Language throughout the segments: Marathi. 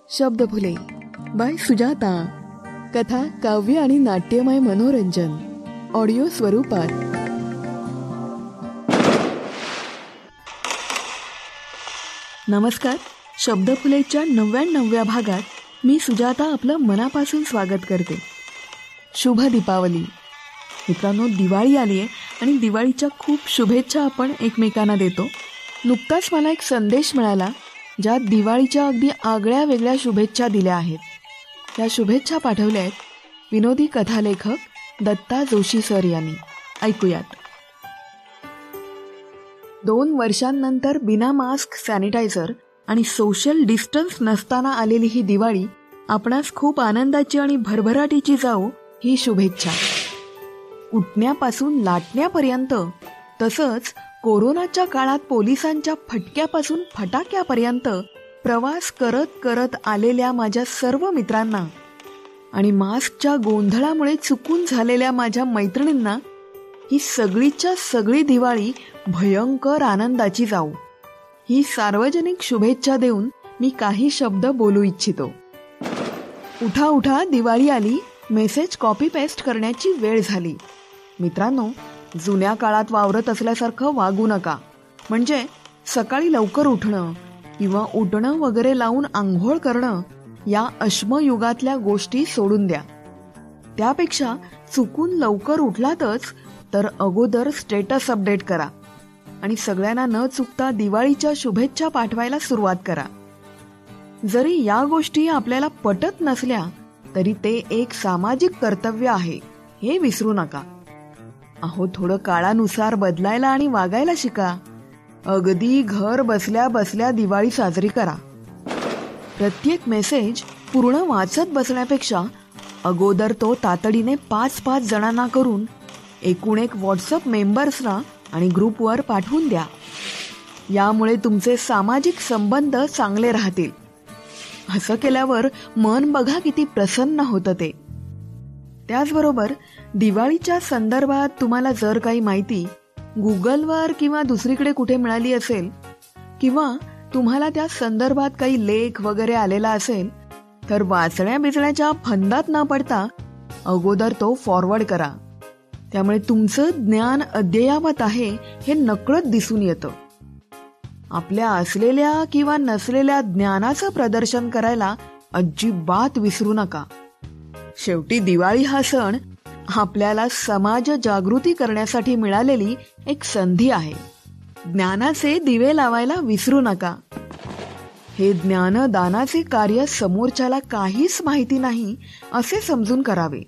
शब्दफुले बाय सुजाता. कथा, काव्य आणि नाट्यमय मनोरंजन ऑडिओ स्वरूपात. नमस्कार. शब्दफुलेच्या 99व्या भागात मी सुजाता आपलं मनापासून स्वागत करते. शुभ दीपावली. मित्रांनो, दिवाळी आली आहे आणि दिवाळीच्या खूप शुभेच्छा आपण एकमेकांना देतो. नुकताच मला एक संदेश मिळाला ज्यात दिवाळीच्या अगदी आगळ्या वेगळ्या शुभेच्छा दिल्या आहेत. त्या शुभेच्छा पाठवल्या आहेत विनोदी कथालेखक दत्ता जोशी सर यांनी. ऐकूयात. 2 वर्षांनंतर बिना मास्क, सॅनिटायझर आणि सोशल डिस्टन्स नसताना आलेली ही दिवाळी आपणास खूप आनंदाची आणि भरभराटीची जाओ ही शुभेच्छा. उठण्यापासून लाटण्यापर्यंत, तसंच कोरोनाच्या काळात पोलिसांच्या फटक्यापासून फटाक्यापर्यंत प्रवास करत करत आलेल्या माझ्या सर्व मित्रांना आणि मास्कच्या गोंधळामुळे चुकून झालेल्या माझ्या मैत्रिणींना ही सगळीच्या सगळी दिवाळी भयंकर आनंदाची जाऊ ही सार्वजनिक शुभेच्छा देऊन मी काही शब्द बोलू इच्छितो. उठा उठा, दिवाळी आली. मेसेज कॉपी पेस्ट करण्याची वेळ झाली. मित्रांनो, जुन्या काळात वावरत असल्यासारखं वागू नका. म्हणजे सकाळी लवकर उठणं किंवा उठणं वगैरे लावून आंघोळ करणं या अश्मयुगातल्या गोष्टी सोडून द्या. त्यापेक्षा चुकून लवकर उठलातच तर अगोदर स्टेटस अपडेट करा आणि सगळ्यांना न चुकता दिवाळीच्या शुभेच्छा पाठवायला सुरुवात करा. जरी या गोष्टी आपल्याला पटत नसल्या तरी ते एक सामाजिक कर्तव्य आहे, हे विसरू नका. अहो, थोडं काळानुसार बदलायला आणि वागायला शिका. अगदी घर बसल्या बसल्या दिवाळी साजरी करा. प्रत्येक मेसेज पूर्ण वाचत बसण्यापेक्षा अगोदर तो तातडीने 5-5 जणांना करून एकूण एक व्हॉट्सअप मेंबर्सना आणि ग्रुपवर पाठवून द्या. यामुळे तुमचे सामाजिक संबंध चांगले राहतील. असं केल्यावर मन बघा किती प्रसन्न होतं ते. त्याचबरोबर दिवाळीच्या संदर्भात तुम्हाला जर काही माहिती गुगलवर किंवा दुसरीकडे कुठे मिळाली असेल किंवा तुम्हाला त्या संदर्भात काही लेख वगैरे आलेला असेल तर वाचण्या बिचण्याच्या फंदात न पडता अगोदर तो फॉरवर्ड करा. त्यामुळे तुमचं ज्ञान अद्ययावत आहे हे नकळत दिसून येतं. आपल्या असलेल्या किंवा नसलेल्या ज्ञानाचं प्रदर्शन करायला अजिबात विसरू नका. शेवटी दिवाळी हा सण आपल्याला समाज जागृती करण्यासाठी मिळालेली एक संधी आहे. ज्ञानाचे दिवे लावायला विसरू नका. हे ज्ञानदानाचे कार्य समोरच्याला काहीच माहिती नाही असे समजून करावे.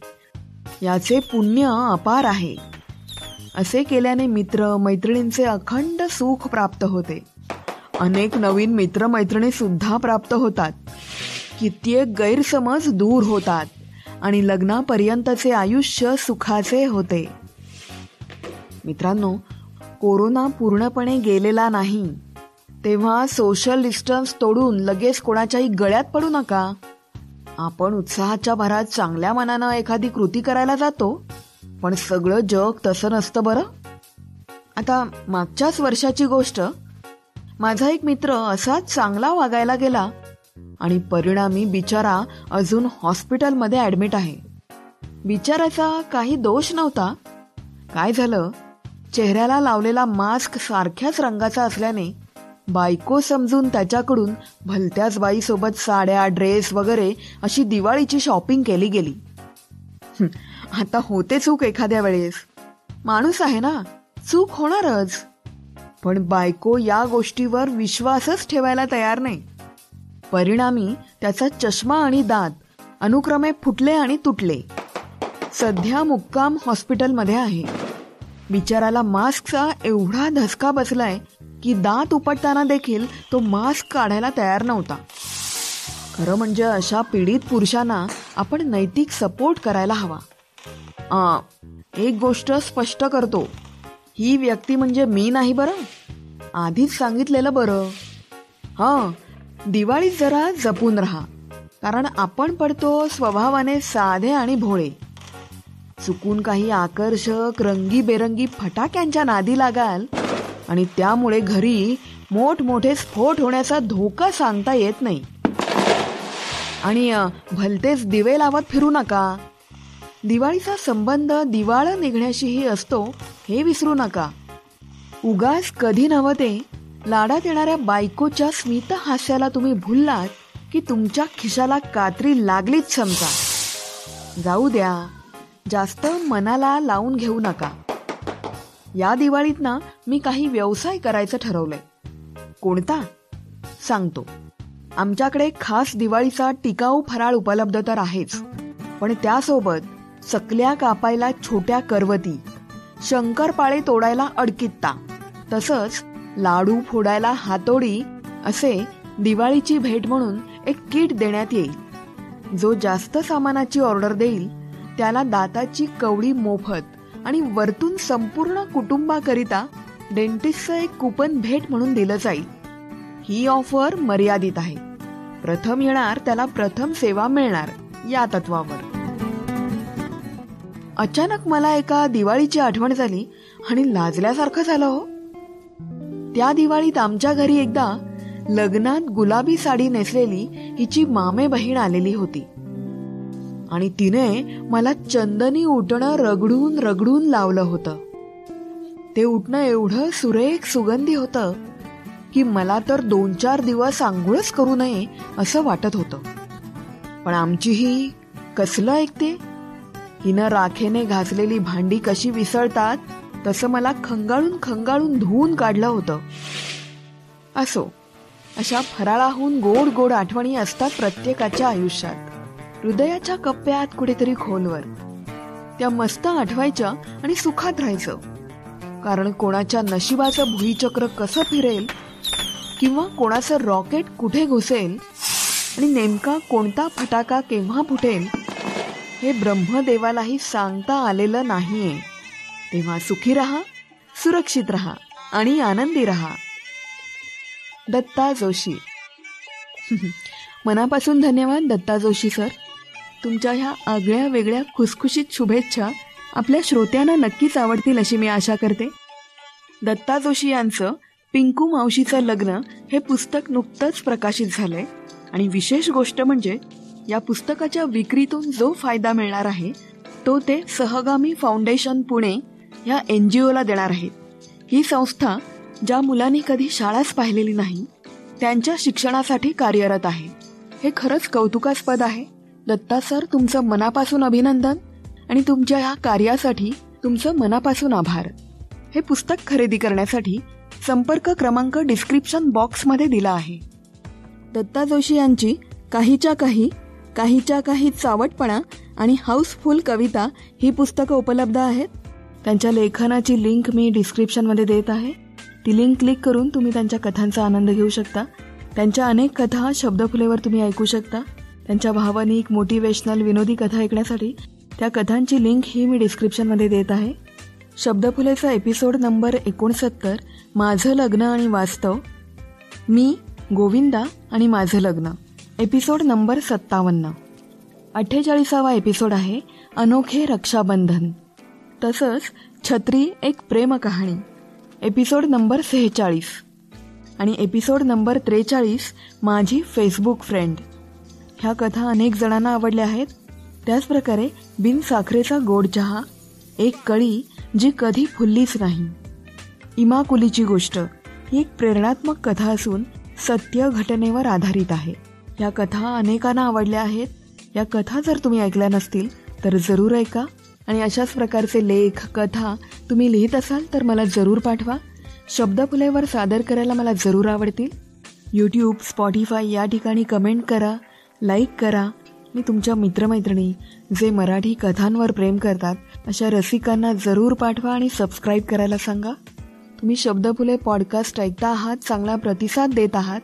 याचे पुण्य अपार आहे. असे केल्याने मित्र मैत्रिणींचे अखंड सुख प्राप्त होते. अनेक नवीन मित्रमैत्रिणी सुद्धा प्राप्त होतात. कित्येक गैरसमज दूर होतात आणि लग्नापर्यंतचे आयुष्य सुखाचे होते. मित्रांनो, कोरोना पूर्णपणे गेलेला नाही, तेव्हा सोशल डिस्टन्स तोडून लगेच कोणाच्याही गळ्यात पडू नका. आपण उत्साहाच्या भरात चांगल्या मनानं एखादी कृती करायला जातो, पण सगळं जग तसं नसतं बरं. आता मागच्याच वर्षाची गोष्ट. माझा एक मित्र असाच चांगला वागायला गेला आणि परिणामी बिचारा अजून हॉस्पिटलमध्ये ऍडमिट आहे. बिचाराचा काही दोष नव्हता. काय झालं, चेहऱ्याला लावलेला मास्क सारख्याच रंगाचा असल्याने बायको समजून त्याच्याकडून भलत्याच बाईसोबत साड्या, ड्रेस वगैरे अशी दिवाळीची शॉपिंग केली गेली. आता होते चूक एखाद्या वेळेस, माणूस आहे ना, चूक होणारच. पण बायको या गोष्टीवर विश्वासच ठेवायला तयार नाही. परिणामी त्याचा चष्मा आणि दात अनुक्रमे फुटले आणि तुटले. सध्या मुक्काम हॉस्पिटलमध्ये आहे. बिचाराला मास्कचा एवढा धसका बसलाय की दात उपटताना देखील तो मास्क काढायला तयार नव्हता. खरं म्हणजे अशा पीडित पुरुषांना आपण नैतिक सपोर्ट करायला हवा. एक गोष्ट स्पष्ट करतो, ही व्यक्ती म्हणजे मी नाही बरं. आधीच सांगितलेलं बरं. दिवाळीत जरा जपून राहा, कारण आपण पडतो स्वभावाने साधे आणि भोळे. चुकून काही आकर्षक रंगीबेरंगी फटाक्यांच्या नादी लागाल आणि त्यामुळे घरी मोठमोठे स्फोट होण्याचा धोका सांगता येत नाही. आणि भलतेच दिवे लावत फिरू नका. दिवाळीचा संबंध दिवाळ निघण्याशीही असतो हे विसरू नका. उगाच कधी नव्हते लाडात येणाऱ्या बायकोच्या स्मित हास्याला तुम्ही भुललात की तुमच्या खिशाला कात्री लागलीच समजा. जाऊ द्या, जास्त मनाला लावून घेऊ नका. या दिवाळीत ना मी काही व्यवसाय करायचं ठरवलंय. कोणता सांगतो. आमच्याकडे खास दिवाळीचा टिकाऊ फराळ उपलब्ध तर आहेच, पण त्यासोबत चकल्या कापायला छोट्या करवती, शंकरपाळे तोडायला अडकित्ता, तसंच लाडू फोडायला हातोडी असे दिवाळीची भेट म्हणून एक किट देण्यात येईल. जो जास्त सामानाची ऑर्डर देईल त्याला दाताची कवडी मोफत आणि वरतून संपूर्ण कुटुंबाकरिता डेंटिस्टचं एक कुपन भेट म्हणून दिलं जाईल. ही ऑफर मर्यादित आहे. प्रथम येणार त्याला प्रथम सेवा मिळणार या तत्वावर. अचानक मला एका दिवाळीची आठवण झाली आणि लाजल्यासारखं झालं हो. त्या दिवाळीत आमच्या घरी एकदा लग्नात गुलाबी साडी नेसलेली हिची मामे बहीण आलेली होती आणि तिने मला चंदनी उटणं रगडून रगडून लावलं होतं. ते उटणं एवढं सुरेख सुगंधी होतं की मला तर 2-4 दिवस आंघोळच करू नये असं वाटत होतं. पण आमची ही कसलं ऐकते. हिनं राखेने घासलेली भांडी कशी विसळतात तसं मला खंगाळून खंगाळून धुवून काढलं होतं. असो, अशा फराळाहून गोड गोड आठवणी असतात प्रत्येकाच्या आयुष्यात, हृदयाच्या कप्प्यात कुठेतरी खोलवर. त्या मस्त आठवायच्या आणि सुखात राहायचं. कारण कोणाच्या नशिबाचं भुईचक्र कसं फिरेल किंवा कोणाचं रॉकेट कुठे घुसेल आणि नेमका कोणता फटाका केव्हा फुटेल हे ब्रह्मदेवालाही सांगता आलेलं नाहीये. तेव्हा सुखी राहा, सुरक्षित राहा आणि आनंदी राहा. दत्ता जोशी. मनापासून धन्यवाद दत्ता जोशी सर. तुमच्या ह्या आगळ्या वेगळ्या खुसखुशीत शुभेच्छा आपल्या श्रोत्यांना नक्कीच आवडतील अशी मी आशा करते. दत्ता जोशी यांचं पिंकू मावशीचं लग्न हे पुस्तक नुकतंच प्रकाशित झालंय आणि विशेष गोष्ट म्हणजे या पुस्तकाच्या विक्रीतून जो फायदा मिळणार आहे तो ते सहगामी फाउंडेशन पुणे ह्या NGOला देणार आहेत. ही संस्था ज्या मुलांनी कधी शाळाच पाहिलेली नाही त्यांच्या शिक्षणासाठी कार्यरत आहे. हे खरंच कौतुकास्पद आहे. दत्ता सर, तुमचं मनापासून अभिनंदन आणि तुमच्या ह्या कार्यासाठी तुमचं मनापासून आभार. हे पुस्तक खरेदी करण्यासाठी संपर्क क्रमांक डिस्क्रिप्शन बॉक्समध्ये दिला आहे. दत्ता जोशी यांची काहीच्या काही चावटपणा आणि हाऊसफुल कविता ही पुस्तकं उपलब्ध आहेत. त्यांच्या लेखनाची लिंक मी डिस्क्रिप्शनमध्ये देत आहे. ती लिंक क्लिक करून तुम्ही त्यांच्या कथांचा आनंद घेऊ शकता. त्यांच्या अनेक कथा शब्दफुलेवर तुम्ही ऐकू शकता. त्यांच्या भावनिक, मोटिवेशनल, विनोदी कथा ऐकण्यासाठी त्या कथांची लिंक ही मी डिस्क्रिप्शनमध्ये देत आहे. शब्दफुलेचा एपिसोड नंबर 69, माझं लग्न आणि वास्तव, मी गोविंदा आणि माझं लग्न, एपिसोड नंबर 57. 48वा एपिसोड आहे अनोखे रक्षाबंधन. तसंच छत्री एक प्रेम कहाणी, एपिसोड नंबर 46 आणि एपिसोड नंबर 43 माझी फेसबुक फ्रेंड. ह्या कथा अनेक जणांना आवडल्या आहेत. त्याचप्रकारे बिनसाखरेचा गोड चहा, एक कळी जी कधी फुललीच नाही, इमाकुलीची गोष्ट ही एक प्रेरणात्मक कथा असून सत्य घटनेवर आधारित आहे. या कथा अनेकांना आवडल्या आहेत. या कथा जर तुम्ही ऐकल्या नसतील तर जरूर ऐका आणि अशाच प्रकारचे लेख, कथा तुम्ही लिहित असाल तर मला जरूर पाठवा. शब्दफुलेवर सादर करायला मला जरूर आवडतील. यूट्यूब, स्पॉटिफाय या ठिकाणी कमेंट करा, लाईक करा. मी तुमच्या मित्रमैत्रिणी जे मराठी कथांवर प्रेम करतात अशा रसिकांना जरूर पाठवा आणि सबस्क्राईब करायला सांगा. तुम्ही शब्दफुले पॉडकास्ट ऐकता आहात, चांगला प्रतिसाद देत आहात.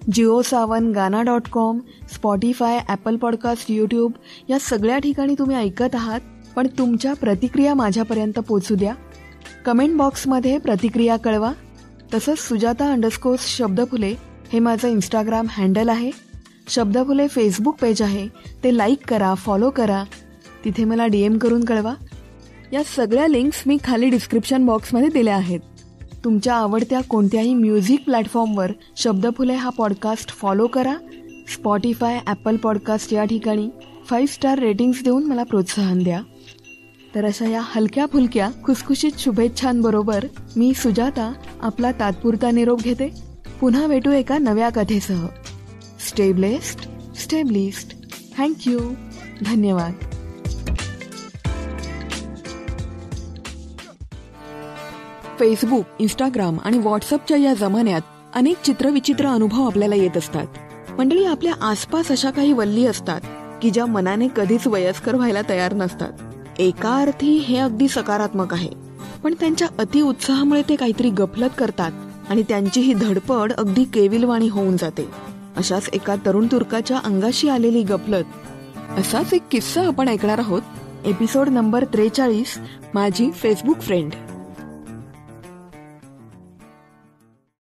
JioSaavn, Gaana.com, Spotify, Apple podcast, YouTube या सगळ्या ठिकाणी तुम्ही ऐकत आहात. पण तुमच्या प्रतिक्रिया माझ्यापर्यंत पोचू द्या. कमेंट बॉक्समध्ये प्रतिक्रिया कळवा. तसंच सुजाता_ शब्दफुले हे माझं इंस्टाग्राम हँडल आहे. शब्दफुले फेसबुक पेज आहे, ते लाईक करा, फॉलो करा. तिथे मला DM करून कळवा. या सगळ्या लिंक्स मी खाली डिस्क्रिप्शन बॉक्समध्ये दिल्या आहेत. तुमच्या आवडत्या कोणत्याही म्युझिक प्लॅटफॉर्मवर शब्दफुले हा पॉडकास्ट फॉलो करा स्पॉटिफाय, ॲपल पॉडकास्ट या ठिकाणी 5 स्टार रेटिंग्स देऊन मला प्रोत्साहन द्या. तर अशा या हलक्या फुलक्या खुसखुशीत शुभेच्छांबरोबर मी सुजाता आपला तात्पुरता निरोप घेते. पुन्हा भेटू एका नव्या कथेसह. Stay blessed, stay blessed. Thank you. धन्यवाद. फेसबुक, इंस्टाग्राम आणि व्हॉट्सअपच्या या जमान्यात अनेक चित्रविचित्र अनुभव आपल्याला येत असतात. मंडळी, आपल्या आसपास अशा काही वल्ली असतात की ज्या मनाने कधीच वयस्कर व्हायला तयार नसतात. एका अर्थी हे अगदी सकारात्मक आहे, पण त्यांच्या अतिउत्साहामुळे ते काहीतरी गफलत करतात आणि त्यांची ही धडपड अगदी केविलवाणी होऊन जाते. अशाच एका तरुण तुर्काच्या अंगाशी आलेली गफलत, असाच एक किस्सा आपण ऐकणार आहोत. एपिसोड नंबर 43, माझी फेसबुक फ्रेंड.